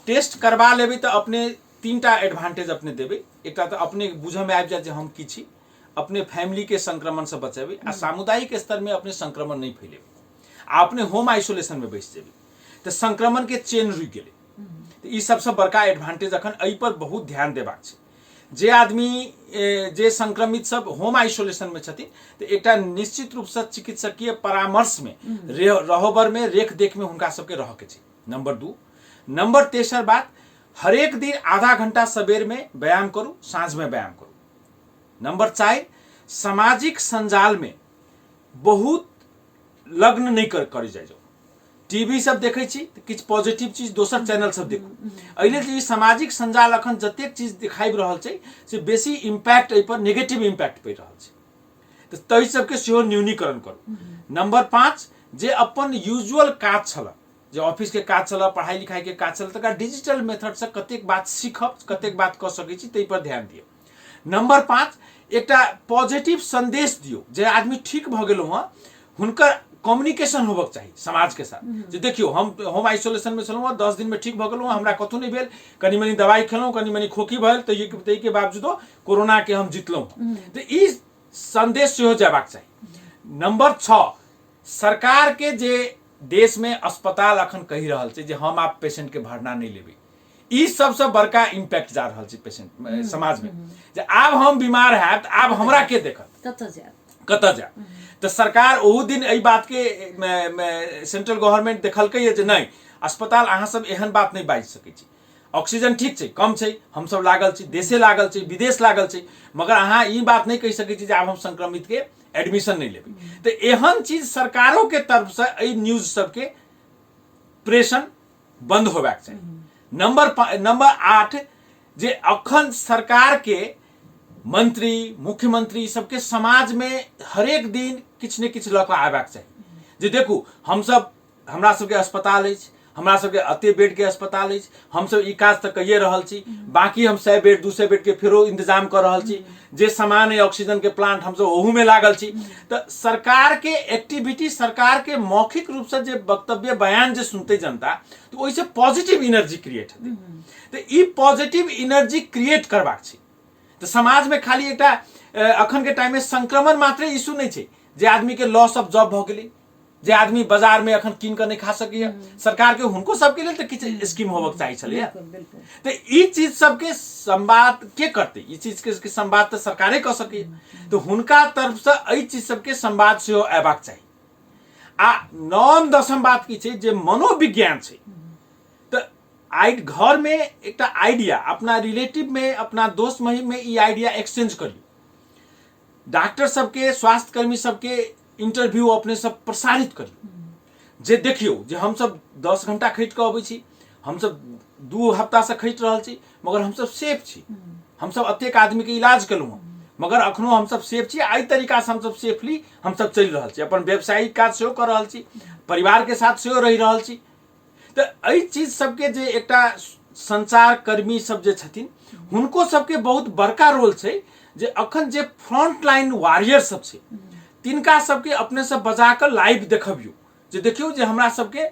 टेस्ट करवा लेबै तो अपने 3टा एडवांटेज अपने देबै। एक तो अपने बुझे में आबि जाए जे हम की छी, अपने फैमिली के संक्रमण से बचेबै आ सामुदायिक स्तर में अपने संक्रमण नहीं फैलेबै आ अपने होम आइसोलेशन में बैस जेबै तो संक्रमण के चेन रुक गेलै। तो ई सबसे बड़का एडवांटेज अखन एहि पर बहुत ध्यान देबाक छै। जे आदमी जे संक्रमित सब होम आइसोलेशन में छथिन तो एकटा निश्चित रूप से चिकित्सकीय परामर्श में रहोबर में रेख देख में हुनका सबके रह के छै। नंबर 2। नंबर तेसर बात, हरेक दिन आधा घंटा सबेर में व्यायाम करू, साँझ में व्यायाम करू। नंबर 4, सामाजिक संजाल में बहुत लग्न नहीं कर जाए। टीवी सब देखे छी तो किछ पॉजिटिव चीज दोसर चैनल सब देखू। अइले जे सामाजिक संजाल अखन जतेक चीज दिखाबि रहल छै से बेसी इम्पैक्ट एहि पर नेगेटिव इम्पैक्ट पड़ि रहल छै, तो तै सबके सेहो न्यूनीकरण करू। नंबर 5, जे अपन यूजुअल काज छल, जे ऑफिस के काज छल, पढ़ाई लिखाई के काज छल, तकरा डिजिटल मेथड से कतेक बात सीखब, कतेक बात क सकै छी तै पर ध्यान दियौ। नंबर 5, एकटा पॉजिटिव संदेश दियौ जे आदमी ठीक भ गेलौ हँ, हुनकर कम्युनिकेशन होबक चाहिए समाज के साथ। जे देखियो हम होम आइसोलेशन में छलहुँ, 10 दिन में ठीक भ गेलहुँ, हमरा कतहु नहीं भेल, कनी मनी दवाई खेलहुँ, कनी मनी खोखी भेल, तै के बावजूदो कोरोना के हम जितलहुँ। तो ई संदेश सेहो जयबाक चाहिए। नंबर 6, सरकार के जे देश में अस्पताल अखन कहि रहल छै जे हम आप पेशेंट के भरना नहीं लेबै, ई सबसे बड़का इम्पैक्ट जा रहल छै पेशेंट समाज में, जे आब हम बीमार हैब त आब हमरा के देखत, कतऽ जायब। तो सरकार ओहू दिन एहि बात के सेंट्रल गवर्नमेंट देखलकै जे नहीं, अस्पताल अहाँ सब एहन बात नहीं बाजि सकै छी, ऑक्सीजन ठीक छै, कम छै, हम सब लागल छी, देशे लागल छै, विदेश लागल छै, मगर अहाँ ई बात नहीं कहि सकै छी जे आब हम संक्रमित के एडमिशन नहीं लेबै। तो एहन चीज सरकारों के तरफ से एहि न्यूज सबके प्रेषण बंद होबाक चाहिए। नंबर 8, जे अखन सरकार के मंत्री मुख्यमंत्री सबके समाज में हरेक दिन किछ ने किछ लऽ कऽ आबैक चाहिए। जे देखू हमरा सबके अस्पताल अछि, हमरा सबके अते बेड के अस्पताल अछि, हम सब ई काज तऽ कइए रहल छी, बाकी हम 100 बेड 200 बेड के फेरो इंतजाम कर रहल छी, जे सामान है ऑक्सीजन के प्लांट हम सब ओहू में लागल छी। तो सरकार के एक्टिविटी, सरकार के मौखिक रूप से जे वक्तव्य बयान जे सुनते जनता, तो ओइसे पॉजिटिव एनर्जी क्रिएट हेतै। तो ई पॉजिटिव एनर्जी क्रिएट करबाक छै। तो समाज में खाली एकटा अखन के टाइम में संक्रमण मात्र इशू नहीं छै, जे आदमी के लॉस ऑफ जॉब भ गेलै, जे आदमी बाजार में अखन कीन के नहीं खा सकैया, सरकार के हुनको सबके लेल तो किछ स्कीम होबक चाहिए छलैया। तो ई चीज सबके संवाद के करते, ई चीज के संवाद तो सरकारे कर सकै, तो हुनका तरफ से एहि चीज सबके संवाद सेहो अयबाक चाहिए। आ 9म 10म बात की छै, जे मनोविज्ञान छै, घर में एक आइडिया अपना रिलेटिव में, अपना दोस्त महिम में ई आइडिया एक्सचेंज करियो। डॉक्टर सबके, स्वास्थ्य कर्मी सबके इंटरव्यू अपने सब प्रसारित करियो, जे देखियो जे हम सब 10 घंटा खटि के अबै छी, हम सब 2 हफ्ता से खटि रहल छी, मगर हम सब सेफ छी, हम सब अतेक आदमी के इलाज केलहुँ, मगर अखनो हम सब सेफ छी। एहि तरीका से हम सब सेफली हम सब चलि रहल छी, अपन व्यवसायिक काज सेहो कर रहल छी, परिवार के साथ सेहो रहि रहल छी। तो एहि चीज सबके जे एकटा संचार कर्मी सब जे छथिन, हुनको सबके बहुत बड़का रोल छै, जे अखन जे फ्रंट लाइन वॉरियर सब छै, तिनका सबके अपने से बजा कर लाइव देखबियो, जे देखियो जे हमरा सबके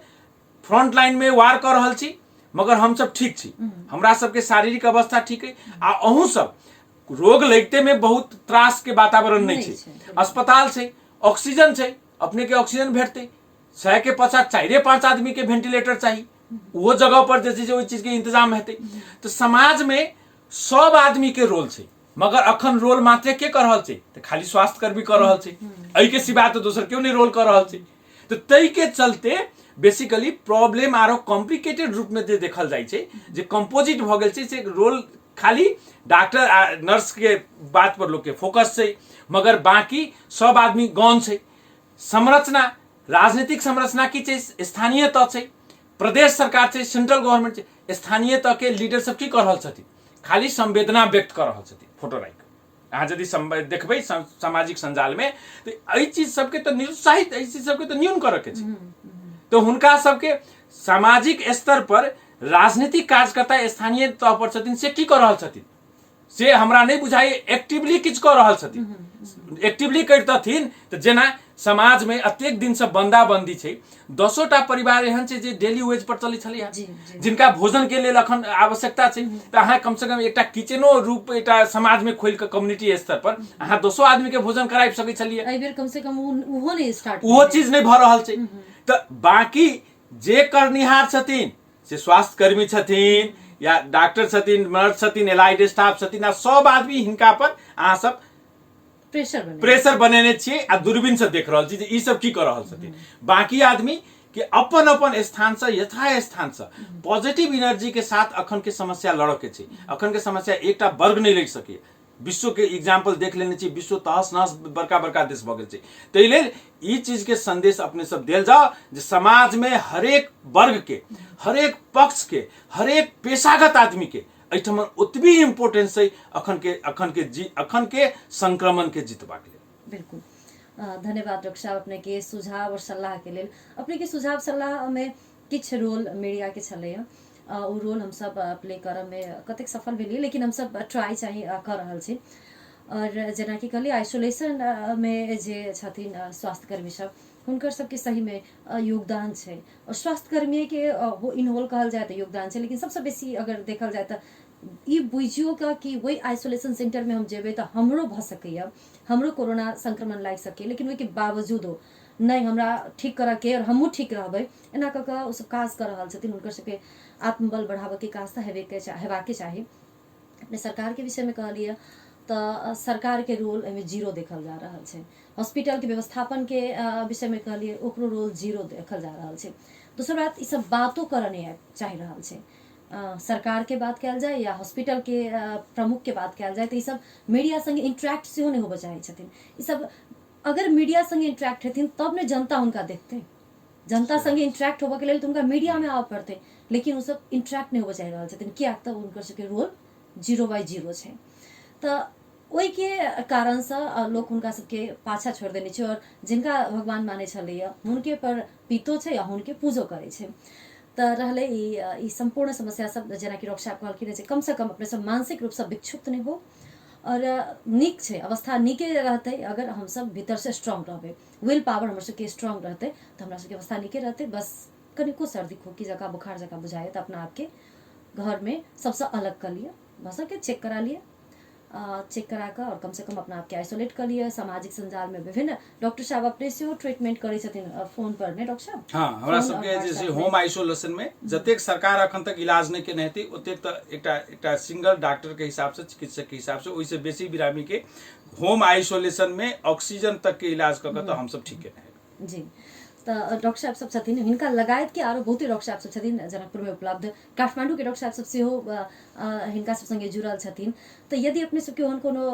फ्रंट लाइन में वार कर रहल छी, मगर हम सब ठीक छी, हमरा सबके शारीरिक अवस्था ठीक है, आ अहूँ सब रोग लगते में बहुत त्रास के वातावरण नहीं छै, अस्पताल छै, ऑक्सीजन छै, अपने के ऑक्सीजन भेटते, 100 के 50 4-5 आदमी के वेंटिलेटर चाहिए, वो जगह पर जैसे ओहि चीज के इंतजाम हेतै। तो समाज में सब आदमी के रोल छै, मगर अखन रोल मात्र के कर रहल छै, तो खाली स्वास्थ्य कर्मी कर रहल छै, एहि के सिवा तो दोसर क्यों नहीं रोल कर रहल छै। तो तै के चलते बेसिकली प्रॉब्लम आरो कॉम्प्लिकेटेड रूप में जे देखल जाइ छै, जे कंपोजिट भ गेल छै, से रोल खाली डॉक्टर आ नर्स के बात पर लोग के फोकस छै, मगर बाकी सब आदमी गौन छै। संरचना, राजनीतिक संरचना की छै, स्थानीय तह छै, प्रदेश सरकार छै, सेंट्रल गवर्नमेंट छै, स्थानीय तह के लीडर सब की कर रहल छथिन, खाली संवेदना व्यक्त कर रहल छथिन फोटो राखि के। अहाँ यदि देखबै सामाजिक संजाल में, तो एहि चीज सबके तो निरुत्साहित, एहि चीज सबके तो न्यून करे के छै। तो हुनका सबके सामाजिक स्तर पर राजनीतिक कार्यकर्ता स्थानीय तह पर छथिन, से की कर रहल छथिन, से हमरा नहीं बुझाई एक्टिवली किछ कर रहल छथिन। एक्टिवली करितथिन त जेना समाज में अत्येक दिन से बंदी छै 10टा परिवार एहन छै जे डेली वेज पर चलै छलै जिनका भोजन के लेल अखन आवश्यकता छै त अहाँ कम से कम एकटा किचनो रूप एकटा समाज में खोल के कम्युनिटी स्तर पर अहाँ 200 आदमी के भोजन कराबि सकै छलिए। एहि बेर कम से कम उहो नहीं स्टार्ट उहो चीज नहीं भ रहल छै। त बाकी जे करनिहार छथिन से स्वास्थ्य कर्मी छथिन या डॉक्टर छथिन, नर्स छथिन, एलाइड स्टाफ छथिन, आ सब आदमी हिनका पर अहाँ सब प्रेशर बनेने छियै आ दूरबीन से देख रहल छी जे ई सब की कर रहल छथिन। बाकी आदमी के अपन अपन स्थान से यथा स्थान से पॉजिटिव एनर्जी के साथ अखन के समस्या लड़ के छै। अखन के समस्या एकटा वर्ग नहीं लड़ सके। विश्व के एग्जाम्पल देख लेने छी, विश्व तहस नहस बड़का बड़का देश भ गेल छै। ताहि लेल ई चीज के संदेश अपने सब देल जाओ जे समाज में हरेक वर्ग के, हरेक पक्ष के, हरेक पेशागत आदमी के एठम उतबी इम्पोर्टेंस है अखन के संक्रमण के जीतबाक लेल। बिल्कुल धन्यवाद डॉक्टर साहब अपने के सुझाव और सलाह के लेल। अपने के सुझाव सलाह में किछ रोल मीडिया के छलै ओ रोल हम सब प्ले करब में कतेक सफल भेलिए, लेकिन हम सब ट्राई चाहिए कर रहल छी। और जेना कि कहलिए आइसोलेशन में जे छथिन स्वास्थ्य कर्मी सब हुनकर सबके सही में योगदान छै और स्वास्थ्य कर्मी के इन्वॉल्व कहल जाए तो योगदान छै, लेकिन सबसे बेसी अगर देखल जाए तो ई बुझियो का कि वही आइसोलेशन सेंटर में हम जेबे तो हमरो भ सकैया, हमरो कोरोना संक्रमण लाग सके, लेकिन ओहि के बावजूदो नहीं हमरा ठीक करे के और हमहू ठीक रहबे एना क के ओ सब काज कर रहल छथिन। हुनकर सबके आत्मबल बढ़ावे के काज तो हेबाक चाही। अपने सरकार के विषय में कहलिए तो सरकार के रोल में जीरो देखल जा रहा है। हॉस्पिटल के व्यवस्थापन के विषय में कहलिए ओकरो रोल जीरो देखल जा रहा है। दूसरा बात ई सब बातों करने चाह रहा है। सरकार के बात कल जाए या हॉस्पिटल के प्रमुख के बात कल जाए तो ये सब मीडिया संगे इंटरेक्ट से नहीं होबे चाहे छथिन। ये सब अगर मीडिया संगे इंटरेक्ट हेथिन तब ने जनता उनका देखते, जनता संगे इंटरेक्ट होबे के लिए तो उनका मीडिया में आवे पड़ते, लेकिन वो सब इंटरेक्ट नहीं होबे चाह रहल छथिन। किया तो उनकर सबके रोल 0/0 छै। तो ओहि के कारण से लोग उनका सबके पाछा छोड़ देने छै और जिनका भगवान माने छलैया हुनके पर पीतो छै या हुनके पूजो करे छै। तो रहले ई संपूर्ण समस्या सब जेना कि डॉक्टर साहब कहलखिन जे कम से कम अपने सब मानसिक रूप से विक्षुब्ध नहीं हो और निक छै अवस्था निके रहते। अगर हम सब भीतर से स्ट्रांग रहबे, विल पावर हमर सबके स्ट्रांग रहते तो हमरा सबके अवस्था निके रहते। बस कनिको सर्दी खोकी जगह बुखार जगह बुझाए तो अपना आपके घर में सबसे अलग कर लिए, बस के चेक करा लिए, चेक करा कर और कम से कम अपना आपके आइसोलेट कर लिए। सामाजिक संजाल में विभिन्न डॉक्टर साहब अपने से ट्रीटमेंट करे छथिन फोन पर ने डॉक्टर साहब। हाँ हमरा सबके जैसे होम आइसोलेशन में जतेक सरकार अखन तक इलाज नहीं केने हेती ओतेक तो एकटा सिंगल डॉक्टर के हिसाब से, चिकित्सक के हिसाब से ओइसे बेसी बिरामी के होम आइसोलेशन में ऑक्सीजन तक के इलाज करके तो हम सब ठीक है जी। तो डॉक्टर साहब सब छथिन हिनका लगायत के आरो बहुते डॉक्टर साहब सब छथिन जनकपुर में उपलब्ध, काठमांडू के डॉक्टर साहब सब सेहो हिनका सब संगे जुड़ल छथिन। तो यदि अपने सबके ओहन कोनो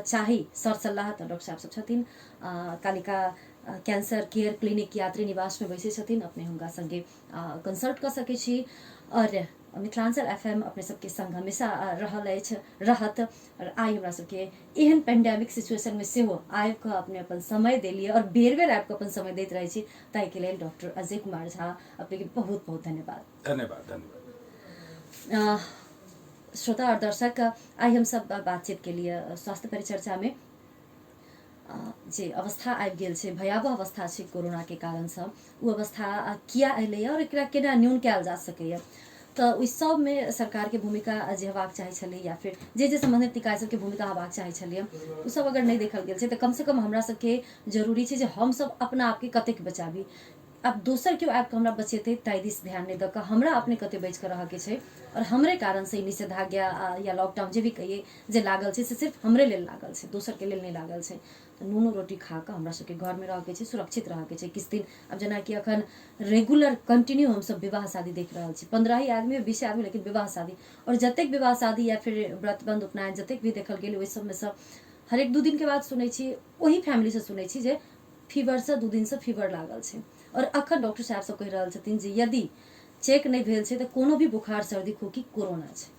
चाही सर सलाह तो डॉक्टर साहब सब छथिन कालिका कैंसर केयर क्लिनिक यात्री निवास में बैसे छथिन, अपने हुनका संगे कंसल्ट कर सके छी। और मिथिलांचल FM अपने सबके संग हमेशा रहत और आई हमरा सबके एहन पेंडेमिक सिचुएशन में सेहो आबि कऽ अपने अपन समय देलिए और बेर बेर आबि कऽ अपन समय दैत रहे छी। ताहि के लेल डॉक्टर अजय कुमार झा अपने के बहुत बहुत धन्यवाद। धन्यवाद। श्रोता और दर्शक आई हम सब बातचीत के लिए स्वास्थ्य परिचर्चा में जे अवस्था आबि गेल छै, भयावह अवस्था छै कोरोना के कारण से, वो अवस्था किया अयलै और एकरा केना न्यून कयल जा सकैया। तो ओहि सब में सरकार के भूमिका जे हेबाक चाही छलै या फिर जे संबंधित निकाय सबके भूमिका हेबाक चाही छलै ओ सब अगर नहीं देखल गेल छै तो कम से कम हमरा सबके जरूरी छै जे हम सब अपना आपके कतेक बचाबी। अब दोसर केओ आबि कऽ हमरा बचेतै ताहि दिस ध्यान नहि दऽ कऽ हमरा अपने कते बचि कऽ रहऽ के छै और हमरे कारण से निषेधाज्ञा या लॉकडाउन जे भी कहिए जे लागल छै से सिर्फ हमरे लेल लागल छै, दोसर के लेल नहीं लागल छै। तो नूनो रोटी खा कऽ हमरा सबके घर में रहऽ के छै, सुरक्षित रहऽ के छै। किछु दिन अब जेना कि अखन रेगुलर कंटिन्यू हम सब विवाह शादी देख रहल छी, 15 आदमी 20 आदमी, लेकिन विवाह शादी और जतेक विवाह शादी या फिर व्रत बंध उपनयन जतेक भी देखल गेल ओहि सब में सब हरेक 2 दिन के बाद सुनै छी वही फैमिली से सुनै छी जे फीवर से 2 दिन से फीवर लागल छै। और अखन डॉक्टर साहब सब कहि रहल छथिन जे यदि चेक नहीं भेल छै तो कोनो भी बुखार सर्दी खोकी कोरोना छै।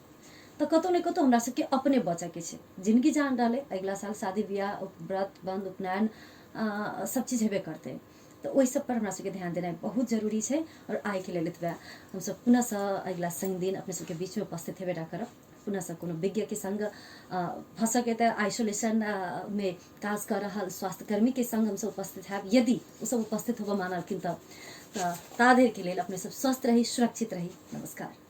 तो कतौ ने कतौ हमरा सबके अपने बचे के छै। जिंदगी जान रहले अगला साल शादी ब्याह व्रत बंध उपनयन सब चीज हेबे करते। तो वही सब पर हमरा सबके ध्यान देना बहुत जरूरी है। और आइ के लेल हम सब पुनः अगला शनि दिन अपने सबके बीच में उपस्थित हेबे करब। पुनः से कोनो विज्ञ के संग फंसके त आइसोलेशन में काज कर रहा स्वास्थ्यकर्मी के संग हम सब उपस्थित है। यदि वो सब उपस्थित होगा मानल किन ता देर के लिए अपने सब स्वस्थ रही, सुरक्षित रही। नमस्कार।